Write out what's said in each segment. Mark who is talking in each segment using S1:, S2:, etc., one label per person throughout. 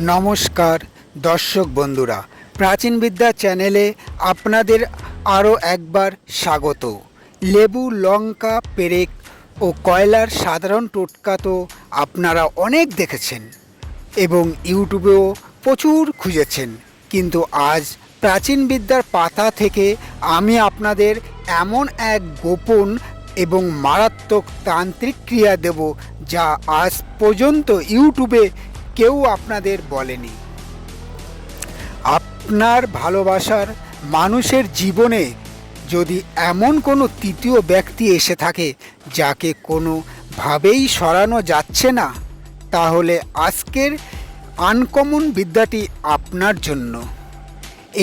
S1: নমস্কার দর্শক বন্ধুরা, প্রাচীন বিদ্যা চ্যানেলে আপনাদের আরও একবার স্বাগত। লেবু, লঙ্কা, পেরেক ও কয়লার সাধারণ টোটকা তো আপনারা অনেক দেখেছেন এবং ইউটিউবেও প্রচুর খুঁজেছেন, কিন্তু আজ প্রাচীন বিদ্যার পাতা থেকে আমি আপনাদের এমন এক গোপন এবং মারাত্মক তান্ত্রিক ক্রিয়া দেব যা আজ পর্যন্ত ইউটিউবে কেউ আপনাদের বলেনি। আপনার ভালোবাসার মানুষের জীবনে যদি এমন কোনো তৃতীয় ব্যক্তি এসে থাকে যাকে কোনোভাবেই সরানো যাচ্ছে না, তাহলে আজকের আনকমন বিদ্যাটি আপনার জন্য।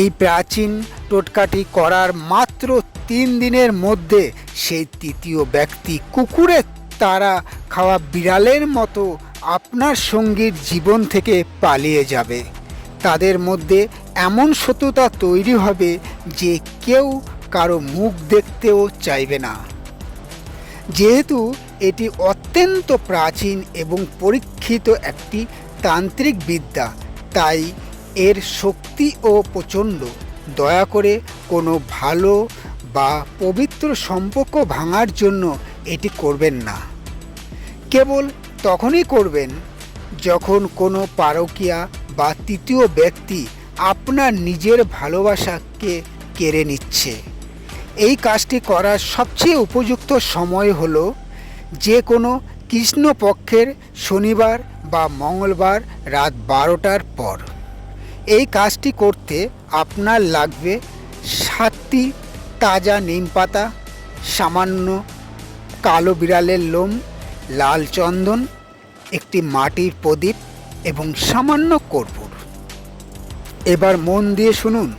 S1: এই প্রাচীন টোটকাটি করার মাত্র 3 দিনের মধ্যে সেই তৃতীয় ব্যক্তি কুকুরের তাড়া খাওয়া বিড়ালের মতো আপনার সঙ্গীর জীবন থেকে পালিয়ে যাবে। তাদের মধ্যে এমন শত্রুতা তৈরি হবে যে কেউ কারো মুখ দেখতেও চাইবে না। যেহেতু এটি অত্যন্ত প্রাচীন এবং পরীক্ষিত একটি তান্ত্রিক বিদ্যা, তাই এর শক্তি ও প্রচণ্ড। দয়া করে কোনো ভালো বা পবিত্র সম্পর্ক ভাঙার জন্য এটি করবেন না। কেবল তখনই করবেন যখন কোনো পারকীয়া বা তৃতীয় ব্যক্তি আপনার নিজের ভালোবাসাকে কেড়ে নিচ্ছে। এই কাজটি করার সবচেয়ে উপযুক্ত সময় হলো যে কোনো কৃষ্ণপক্ষের শনিবার বা মঙ্গলবার রাত 12টার পর। এই কাজটি করতে আপনার লাগবে 7টি তাজা নিম পাতা, সামান্য কালো বিড়ালের লোম, লাল চন্দন, একটি মাটির প্রদীপ এবং সামান্য কর্পূর। এবার মন দিয়ে শুনুন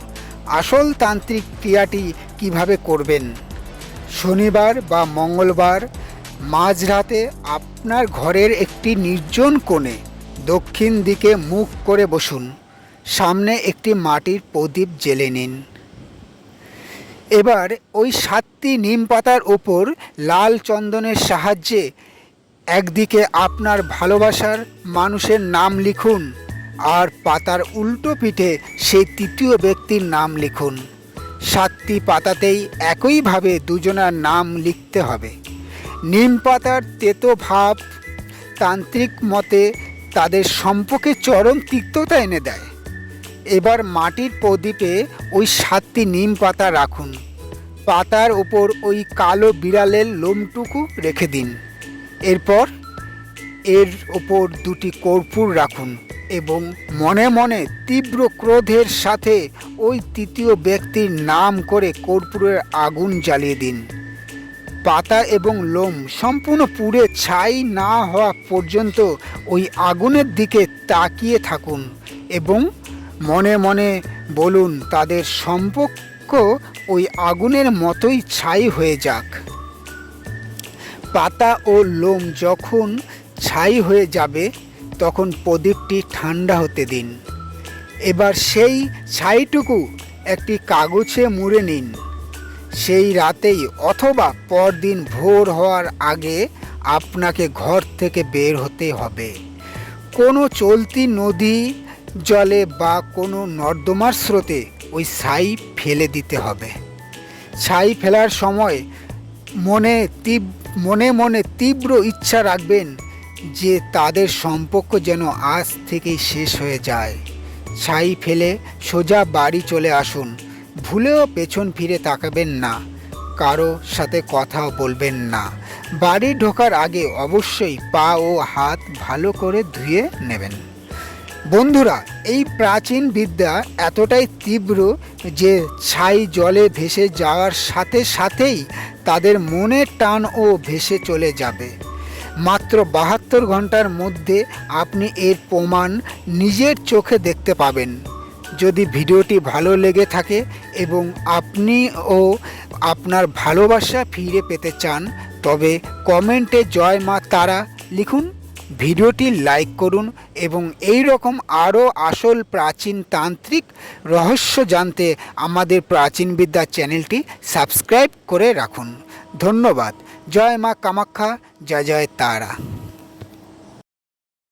S1: আসল তান্ত্রিক ক্রিয়াটি কিভাবে করবেন। শনিবার বা মঙ্গলবার মাঝরাতে আপনার ঘরের একটি নির্জন কোণে দক্ষিণ দিকে মুখ করে বসুন। সামনে একটি মাটির প্রদীপ জ্বেলে নিন। এবার ওই 7টি নিম পাতার ওপর লাল চন্দনের সাহায্যে একদিকে আপনার ভালোবাসার মানুষের নাম লিখুন আর পাতার উল্টো পিঠে সেই তৃতীয় ব্যক্তির নাম লিখুন। 7টি পাতাতেই একইভাবে দুজনার নাম লিখতে হবে। নিম পাতার তেতো ভাব তান্ত্রিক মতে তাদের সম্পর্কে চরম তিক্ততা এনে দেয়। এবার মাটির প্রদীপে ওই 7টি নিম পাতা রাখুন। পাতার ওপর ওই কালো বিড়ালের লোমটুকু রেখে দিন। এরপর এর ওপর 2টি কর্পূর রাখুন এবং মনে মনে তীব্র ক্রোধের সাথে ওই তৃতীয় ব্যক্তির নাম করে কর্পূরের আগুন জ্বালিয়ে দিন। পাতা এবং লোম সম্পূর্ণ পুড়ে ছাই না হওয়া পর্যন্ত ওই আগুনের দিকে তাকিয়ে থাকুন এবং মনে মনে বলুন তাদের সম্পর্ক ওই আগুনের মতোই ছাই হয়ে যাক। পাতা ও লোম যখন ছাই হয়ে যাবে তখন প্রদীপটি ঠান্ডা হতে দিন। এবার সেই ছাইটুকু একটি কাগজে মুড়ে নিন। সেই রাতেই অথবা পরদিন ভোর হওয়ার আগে আপনাকে ঘর থেকে বের হতে হবে। কোনো চলতি নদী জলে বা কোনো নর্দমার স্রোতে ওই ছাই ফেলে দিতে হবে। ছাই ফেলার সময় মনে মনে তীব্র ইচ্ছা রাখবেন যে তাদের সম্পর্ক যেন আজ থেকেই শেষ হয়ে যায়। ছাই ফেলে সোজা বাড়ি চলে আসুন। ভুলেও পেছন ফিরে তাকাবেন না, কারো সাথে কথাও বলবেন না। বাড়ি ঢোকার আগে অবশ্যই পা ও হাত ভালো করে ধুয়ে নেবেন। বন্ধুরা, এই প্রাচীন বিদ্যা এতটাই তীব্র যে ছাই জলে ভেসে যাওয়ার সাথে সাথেই তাদের মনের টান ও ভেসে চলে যাবে। মাত্র 72 ঘন্টার মধ্যে আপনি এর প্রমাণ নিজের চোখে দেখতে পাবেন। যদি ভিডিওটি ভালো লেগে থাকে এবং আপনি ও আপনার ভালোবাসা ফিরে পেতে চান, তবে কমেন্টে জয় মা তারা লিখুন, ভিডিওটি লাইক করুন এবং এই রকম আরও আসল প্রাচীন তান্ত্রিক রহস্য জানতে আমাদের প্রাচীন বিদ্যা চ্যানেলটি সাবস্ক্রাইব করে রাখুন। ধন্যবাদ। জয় মা কামাখ্যা, জয় জয় তারা।